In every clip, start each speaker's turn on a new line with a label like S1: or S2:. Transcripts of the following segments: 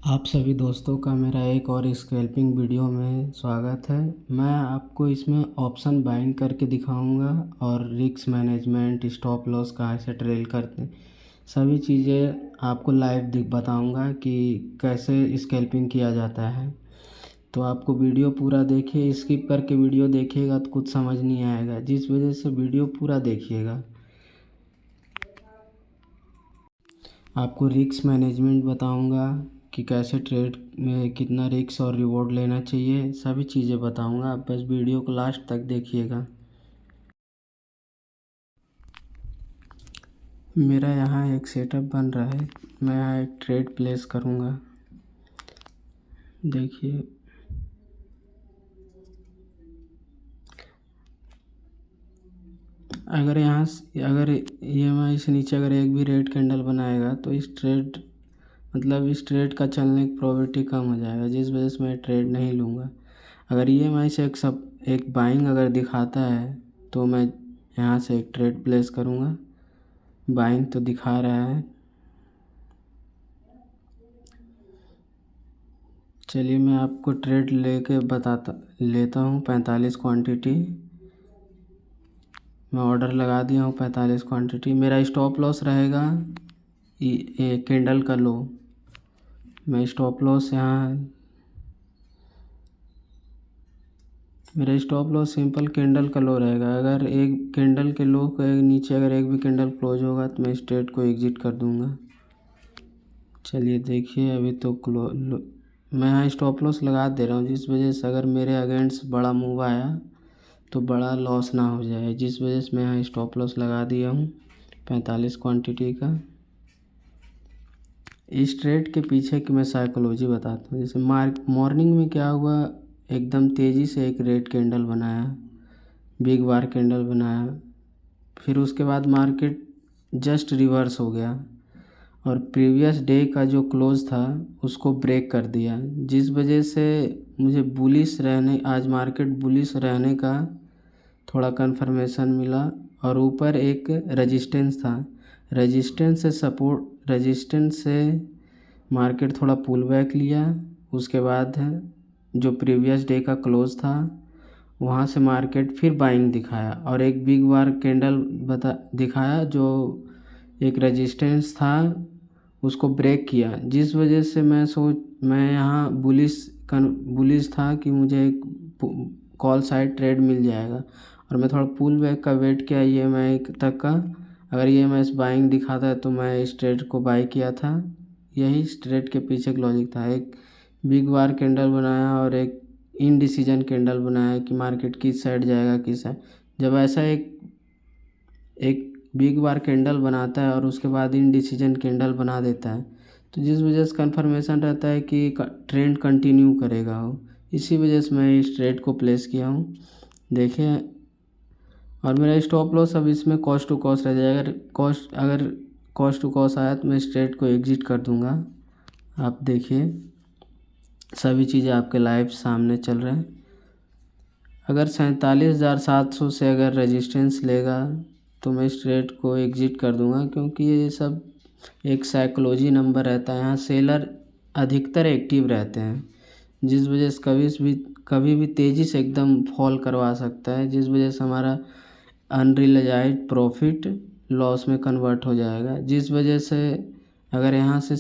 S1: आप सभी दोस्तों का मेरा एक और स्कैल्पिंग वीडियो में स्वागत है। मैं आपको इसमें ऑप्शन बाइंग करके दिखाऊंगा और रिस्क मैनेजमेंट, स्टॉप लॉस कहाँ से ट्रेल करते हैं, सभी चीज़ें आपको लाइव बताऊंगा कि कैसे स्कैल्पिंग किया जाता है। तो आपको वीडियो पूरा देखिए, स्किप करके वीडियो देखिएगा तो कुछ समझ नहीं आएगा, जिस वजह से वीडियो पूरा देखिएगा। आपको रिस्क मैनेजमेंट बताऊंगा कि कैसे ट्रेड में कितना रिस्क और रिवॉर्ड लेना चाहिए, सभी चीज़ें बताऊंगा। आप बस वीडियो को लास्ट तक देखिएगा। मेरा यहाँ एक सेटअप बन रहा है, मैं यहाँ एक ट्रेड प्लेस करूँगा। देखिए, अगर EMI से नीचे अगर एक भी रेड कैंडल बनाएगा तो इस ट्रेड का चलने की प्रोबेबिलिटी कम हो जाएगा, जिस वजह से मैं ट्रेड नहीं लूँगा। अगर EMI से एक बाइंग अगर दिखाता है तो मैं यहाँ से एक ट्रेड प्लेस करूँगा। बाइंग तो दिखा रहा है, चलिए मैं आपको ट्रेड लेता हूँ। 45 क्वांटिटी मैं ऑर्डर लगा दिया हूँ। 45 क्वांटिटी मेरा स्टॉप लॉस रहेगा कैंडल का लो। मैं स्टॉप लॉस मेरा स्टॉप लॉस सिंपल कैंडल का लो रहेगा। अगर एक कैंडल के लो के नीचे अगर एक भी कैंडल क्लोज होगा तो मैं इस ट्रेड को एग्जिट कर दूंगा। चलिए देखिए, अभी तो मैं यहाँ स्टॉप लॉस लगा दे रहा हूँ, जिस वजह से अगर मेरे अगेंस्ट बड़ा मूव आया तो बड़ा लॉस ना हो जाए, जिस वजह से मैं यहाँ स्टॉप लॉस लगा दिया हूँ 45 क्वांटिटी का। इस ट्रेड के पीछे की मैं साइकोलॉजी बताता हूँ। जैसे मॉर्निंग में क्या हुआ, एकदम तेज़ी से एक रेड कैंडल बनाया, बिग बार कैंडल बनाया, फिर उसके बाद मार्केट जस्ट रिवर्स हो गया और प्रीवियस डे का जो क्लोज था उसको ब्रेक कर दिया, जिस वजह से मुझे आज मार्केट बुलिश रहने का थोड़ा कंफर्मेशन मिला। और ऊपर एक रेजिस्टेंस था, रेजिस्टेंस से मार्केट थोड़ा पुल बैक लिया। उसके बाद जो प्रीवियस डे का क्लोज था वहाँ से मार्केट फिर बाइंग दिखाया और एक बिग बार कैंडल दिखाया, जो एक रेजिस्टेंस था उसको ब्रेक किया, जिस वजह से मैं यहाँ बुलिश था कि मुझे एक कॉल साइड ट्रेड मिल जाएगा। और मैं थोड़ा पुल बैक का वेट किया EMI तक का। अगर EMI बाइंग दिखाता है तो मैं इस ट्रेड को बाई किया था। यही इस ट्रेड के पीछे का लॉजिक था। एक बिग बार कैंडल बनाया और एक इनडिसीजन कैंडल बनाया कि मार्केट किस साइड जाएगा किस साइड। जब ऐसा एक बिग बार कैंडल बनाता है और उसके बाद इनडिसीजन कैंडल बना देता है तो जिस वजह से कन्फर्मेशन रहता है कि ट्रेंड कंटिन्यू करेगा वो, इसी वजह से मैं इस ट्रेड को प्लेस किया हूँ। देखिए, और मेरा स्टॉप लॉस अब इसमें कॉस्ट टू कॉस्ट रह जाएगा। अगर कॉस्ट टू कॉस्ट आया तो मैं इस ट्रेड को एग्जिट कर दूंगा। आप देखिए, सभी चीज़ें आपके लाइव सामने चल रहे हैं। अगर 47,700 से अगर रेजिस्टेंस लेगा तो मैं इस ट्रेड को एग्जिट कर दूंगा, क्योंकि ये सब एक साइकोलॉजी नंबर रहता है। यहाँ सेलर अधिकतर एक्टिव रहते हैं, जिस वजह से कभी भी तेज़ी से एकदम फॉल करवा सकता है, जिस वजह से हमारा अनरियलाइज्ड प्रॉफिट लॉस में कन्वर्ट हो जाएगा। जिस वजह से अगर यहाँ से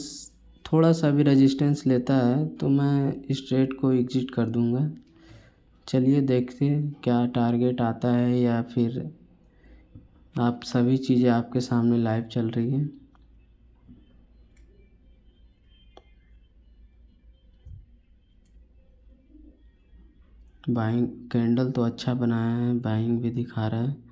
S1: थोड़ा सा भी रेजिस्टेंस लेता है तो मैं इस ट्रेड को एग्जिट कर दूंगा। चलिए देखते हैं क्या टारगेट आता है, या फिर आप सभी चीज़ें आपके सामने लाइव चल रही हैं। बाइंग कैंडल तो अच्छा बनाया है, बाइंग भी दिखा रहा है।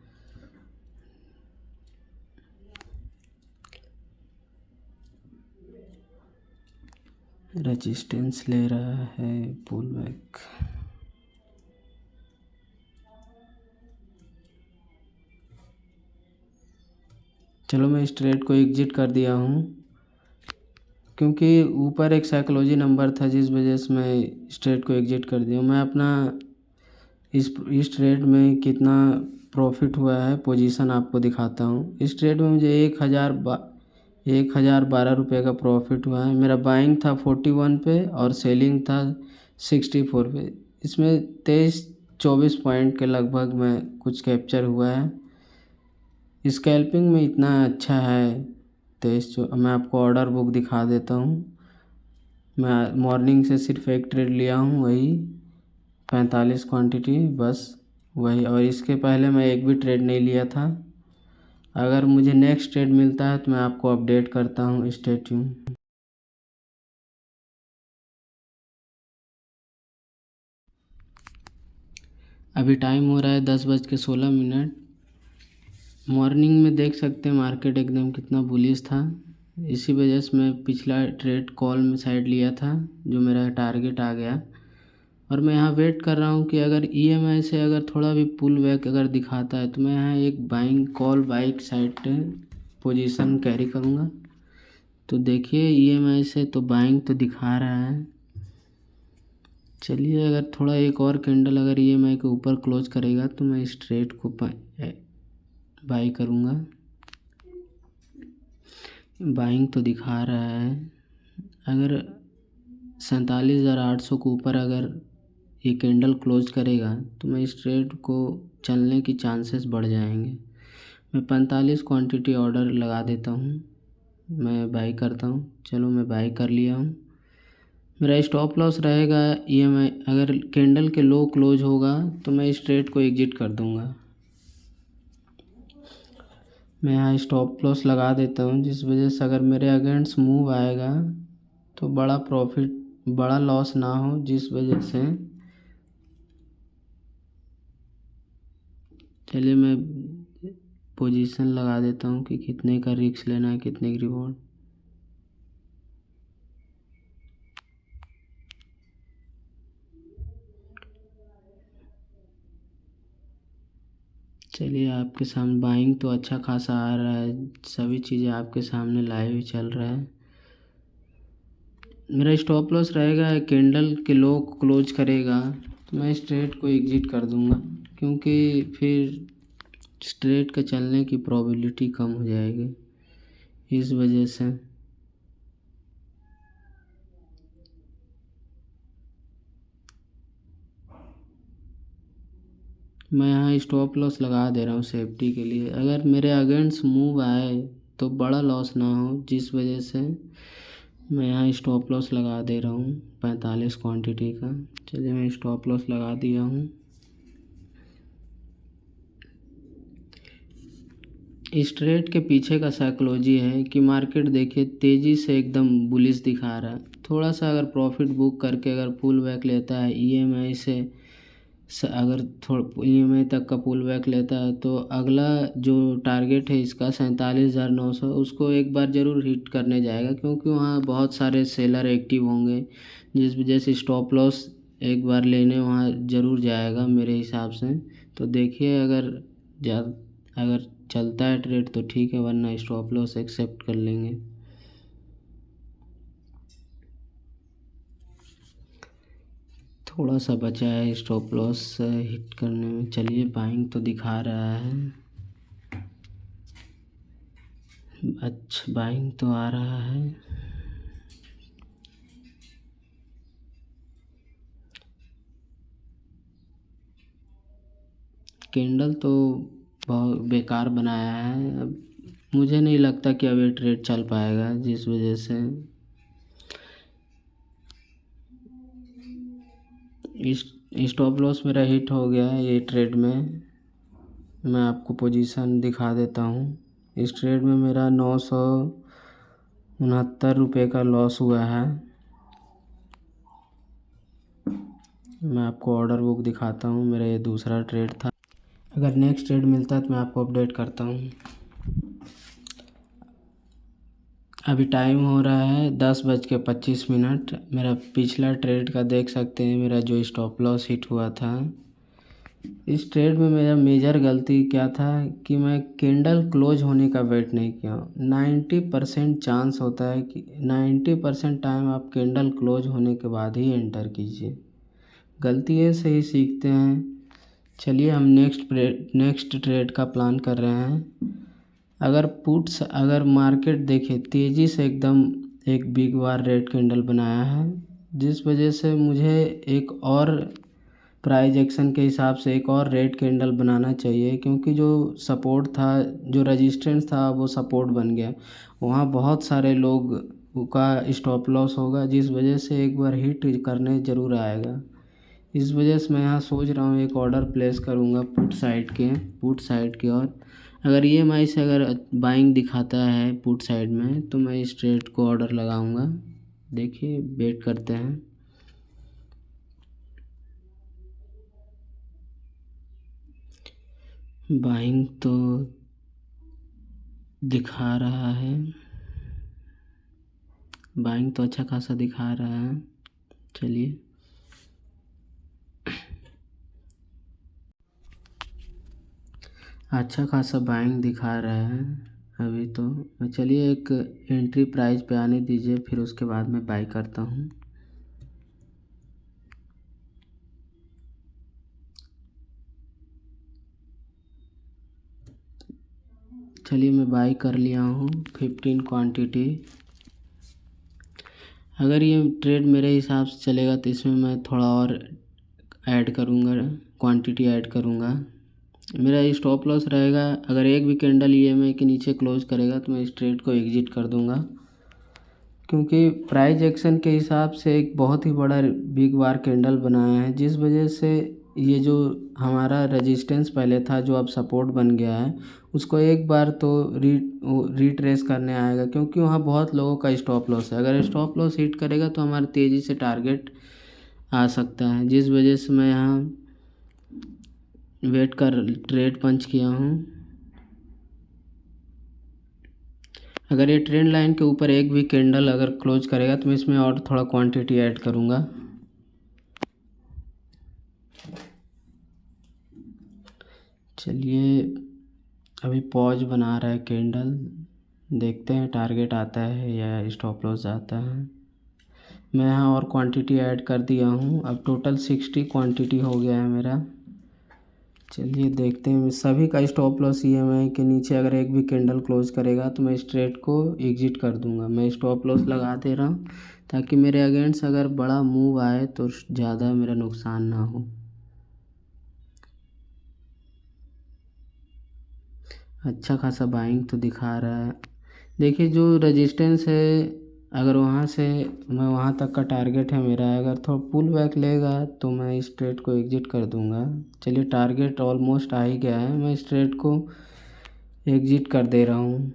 S1: रेजिस्टेंस ले रहा है, पुल बैक। चलो मैं इस ट्रेड को एग्जिट कर दिया हूँ, क्योंकि ऊपर एक साइकोलॉजी नंबर था, जिस वजह से मैं इस ट्रेड को एग्जिट कर दिया हूँ। मैं अपना इस ट्रेड में कितना प्रॉफिट हुआ है पोजीशन आपको दिखाता हूँ। इस ट्रेड में मुझे 1012 रुपये का प्रॉफिट हुआ है। मेरा बाइंग था 41 पे और सेलिंग था 64 पे। इसमें 23-24 पॉइंट के लगभग में कुछ कैप्चर हुआ है। स्कैल्पिंग में इतना अच्छा है 23। मैं आपको ऑर्डर बुक दिखा देता हूँ। मैं मॉर्निंग से सिर्फ एक ट्रेड लिया हूँ, वही 45 क्वांटिटी बस वही, और इसके पहले मैं एक भी ट्रेड नहीं लिया था। अगर मुझे नेक्स्ट ट्रेड मिलता है तो मैं आपको अपडेट करता हूँ। Stay tune. अभी टाइम हो रहा है 10:16। मॉर्निंग में देख सकते हैं मार्केट एकदम कितना बुलिश था। इसी वजह से मैं पिछला ट्रेड कॉल में साइड लिया था, जो मेरा टारगेट आ गया। और मैं यहाँ वेट कर रहा हूँ कि अगर ईएमआई से अगर थोड़ा भी पुल बैक अगर दिखाता है तो मैं यहाँ एक buying call bike side position carry करूँगा। तो देखिए ईएमआई से तो बाइंग तो दिखा रहा है। चलिए अगर थोड़ा एक और कैंडल अगर ईएमआई के ऊपर क्लोज करेगा तो मैं इस ट्रेड को बाई करूँगा। बाइंग तो दिखा रहा है। अगर 47,800 के ऊपर अगर ये कैंडल क्लोज करेगा तो मैं इस ट्रेड को चलने की चांसेस बढ़ जाएंगे। मैं 45 क्वांटिटी ऑर्डर लगा देता हूँ, मैं बाई करता हूँ। चलो मैं बाई कर लिया हूँ। मेरा स्टॉप लॉस रहेगा ईएमआई, अगर कैंडल के लो क्लोज होगा तो मैं इस ट्रेड को एग्जिट कर दूँगा। मैं यहाँ स्टॉप लॉस लगा देता हूँ, जिस वजह से अगर मेरे अगेंस्ट मूव आएगा तो बड़ा प्रॉफिट बड़ा लॉस ना हो, जिस वजह से चलिए मैं पोजीशन लगा देता हूँ कि कितने का रिस्क लेना है, कितने की रिवॉर्ड। चलिए आपके सामने बाइंग तो अच्छा खासा आ रहा है, सभी चीज़ें आपके सामने लाइव ही चल रहा है। मेरा स्टॉप लॉस रहेगा कैंडल के लो क्लोज करेगा तो मैं इस ट्रेड को एग्जिट कर दूंगा, क्योंकि फिर ट्रेड का चलने की प्रोबेबिलिटी कम हो जाएगी। इस वजह से मैं यहाँ स्टॉप लॉस लगा दे रहा हूँ सेफ्टी के लिए। अगर मेरे अगेंस्ट मूव आए तो बड़ा लॉस ना हो, जिस वजह से मैं यहाँ स्टॉप लॉस लगा दे रहा हूँ 45 क्वांटिटी का। चलिए मैं स्टॉप लॉस लगा दिया हूँ। इस ट्रेड के पीछे का साइकोलॉजी है कि मार्केट देखिए तेज़ी से एकदम बुलिश दिखा रहा है। थोड़ा सा अगर प्रॉफिट बुक करके अगर पुल बैक लेता है ईएमआई से, अगर थोड़ा ईएमआई तक का पुल बैक लेता है तो अगला जो टारगेट है इसका 47,900, उसको एक बार ज़रूर हिट करने जाएगा, क्योंकि वहाँ बहुत सारे सेलर एक्टिव होंगे, जिस वजह से स्टॉप लॉस एक बार लेने वहाँ ज़रूर जाएगा मेरे हिसाब से। तो देखिए अगर चलता है ट्रेड तो ठीक है, वरना स्टॉप लॉस एक्सेप्ट कर लेंगे। थोड़ा सा बचा है स्टॉप लॉस हिट करने में। चलिए बाइंग तो दिखा रहा है, अच्छा बाइंग तो आ रहा है। कैंडल तो बहुत बेकार बनाया है। अब मुझे नहीं लगता कि अब ये ट्रेड चल पाएगा, जिस वजह से इस स्टॉप लॉस मेरा हिट हो गया है ये ट्रेड में। मैं आपको पोजीशन दिखा देता हूँ। इस ट्रेड में मेरा 969 रुपये का लॉस हुआ है। मैं आपको ऑर्डर बुक दिखाता हूँ, मेरा ये दूसरा ट्रेड था। अगर नेक्स्ट ट्रेड मिलता है तो मैं आपको अपडेट करता हूँ। अभी टाइम हो रहा है 10:25। मेरा पिछला ट्रेड का देख सकते हैं, मेरा जो स्टॉप लॉस हिट हुआ था। इस ट्रेड में मेरा मेजर गलती क्या था कि मैं कैंडल क्लोज होने का वेट नहीं किया। 90% चांस होता है कि 90% टाइम आप कैंडल क्लोज होने के बाद ही एंटर कीजिए। गलतियों से ही सीखते हैं। चलिए हम नेक्स्ट ट्रेड का प्लान कर रहे हैं। अगर मार्केट देखे तेज़ी से एकदम एक बिग बार रेड कैंडल बनाया है, जिस वजह से मुझे एक और प्राइस एक्शन के हिसाब से एक और रेड कैंडल बनाना चाहिए, क्योंकि जो सपोर्ट था, जो रजिस्टेंस था, वो सपोर्ट बन गया। वहाँ बहुत सारे लोग का स्टॉप लॉस होगा, जिस वजह से एक बार हिट करने ज़रूर आएगा। इस वजह से मैं यहाँ सोच रहा हूँ एक ऑर्डर प्लेस करूँगा पुट साइड की ओर। अगर ईएमआई से अगर बाइंग दिखाता है पुट साइड में, तो मैं इस ट्रेड को ऑर्डर लगाऊंगा। देखिए, वेट करते हैं। बाइंग तो दिखा रहा है, बाइंग तो अच्छा खासा दिखा रहा है। चलिए, अच्छा खासा बाइंग दिखा रहा है अभी तो। चलिए, एक एंट्री प्राइस पे आने दीजिए, फिर उसके बाद मैं बाई करता हूँ। चलिए, मैं बाई कर लिया हूँ 15 क्वांटिटी। अगर ये ट्रेड मेरे हिसाब से चलेगा तो इसमें मैं थोड़ा और ऐड करूँगा, क्वांटिटी ऐड करूँगा। मेरा स्टॉप लॉस रहेगा, अगर एक भी कैंडल ईएमआई के नीचे क्लोज करेगा तो मैं इस ट्रेड को एग्जिट कर दूँगा, क्योंकि प्राइस एक्शन के हिसाब से एक बहुत ही बड़ा बिग बार कैंडल बनाया है, जिस वजह से ये जो हमारा रेजिस्टेंस पहले था, जो अब सपोर्ट बन गया है, उसको एक बार तो रिट्रेस करने आएगा, क्योंकि वहाँ बहुत लोगों का स्टॉप लॉस है। अगर स्टॉप लॉस हिट करेगा तो हमारा तेज़ी से टारगेट आ सकता है, जिस वजह से मैं यहाँ वेट कर ट्रेड पंच किया हूँ। अगर ये ट्रेंड लाइन के ऊपर एक भी कैंडल अगर क्लोज करेगा तो मैं इसमें और थोड़ा क्वांटिटी ऐड करूँगा। चलिए, अभी पॉज बना रहा है कैंडल, देखते हैं टारगेट आता है या स्टॉप लॉस आता है। मैं यहाँ और क्वांटिटी ऐड कर दिया हूँ, अब टोटल 60 क्वांटिटी हो गया है मेरा। चलिए, देखते हैं। सभी का स्टॉप लॉस ईएमआई के नीचे अगर एक भी कैंडल क्लोज करेगा तो मैं इस ट्रेड को एग्जिट कर दूंगा। मैं स्टॉप लॉस लगा दे रहा हूँ, ताकि मेरे अगेंस्ट अगर बड़ा मूव आए तो ज़्यादा मेरा नुकसान ना हो। अच्छा खासा बाइंग तो दिखा रहा है। देखिए, जो रेजिस्टेंस है, अगर वहाँ से मैं वहाँ तक का टारगेट है मेरा, अगर थोड़ा पुल बैक लेगा तो मैं इस ट्रेड को एग्जिट कर दूंगा। चलिए, टारगेट ऑलमोस्ट आ ही गया है, मैं इस ट्रेड को एग्जिट कर दे रहा हूँ।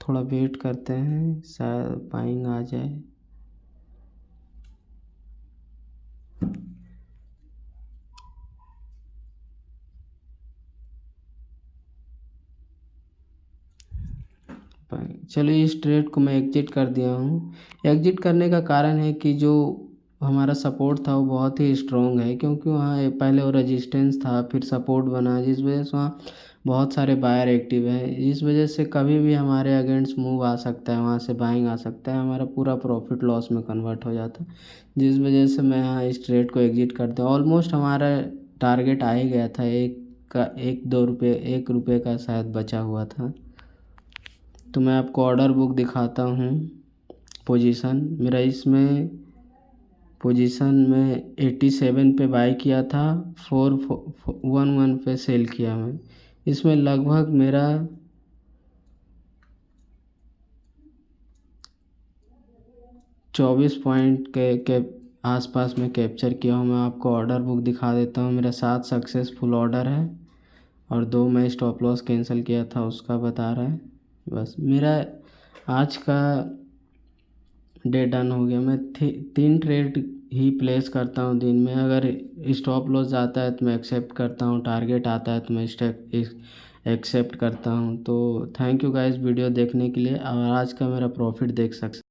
S1: थोड़ा वेट करते हैं, शायद बाइंग आ जाए। चलो, इस ट्रेड को मैं एग्जिट कर दिया हूँ। एग्जिट करने का कारण है कि जो हमारा सपोर्ट था वो बहुत ही स्ट्रॉन्ग है, क्योंकि वहाँ पहले वो रेजिस्टेंस था, फिर सपोर्ट बना, जिस वजह से वहाँ बहुत सारे बायर एक्टिव हैं। इस वजह से कभी भी हमारे अगेंस्ट मूव आ सकता है, वहाँ से बाइंग आ सकता है, हमारा पूरा प्रॉफिट लॉस में कन्वर्ट हो जाता है, जिस वजह से मैं यहाँ इस ट्रेड को एग्जिट करता हूँ। ऑलमोस्ट हमारा टारगेट आ ही गया था, एक दो रुपये, 1 रुपये का शायद बचा हुआ था। तो मैं आपको ऑर्डर बुक दिखाता हूँ। पोजीशन मेरा इसमें, पोजीशन में 87 पे बाई किया था, 411 पे सेल किया मैं। इसमें लगभग मेरा 24 पॉइंट के आसपास में कैप्चर किया हूँ। मैं आपको ऑर्डर बुक दिखा देता हूँ। मेरा 7 सक्सेसफुल ऑर्डर है और 2 मैं स्टॉप लॉस कैंसिल किया था, उसका बता रहा है। बस मेरा आज का डे डन हो गया। मैं 3 ट्रेड ही प्लेस करता हूँ दिन में। अगर स्टॉप लॉस आता है तो मैं एक्सेप्ट करता हूँ, टारगेट आता है तो मैं एक्सेप्ट करता हूँ। तो थैंक यू गाइस वीडियो देखने के लिए, और आज का मेरा प्रॉफिट देख सकते।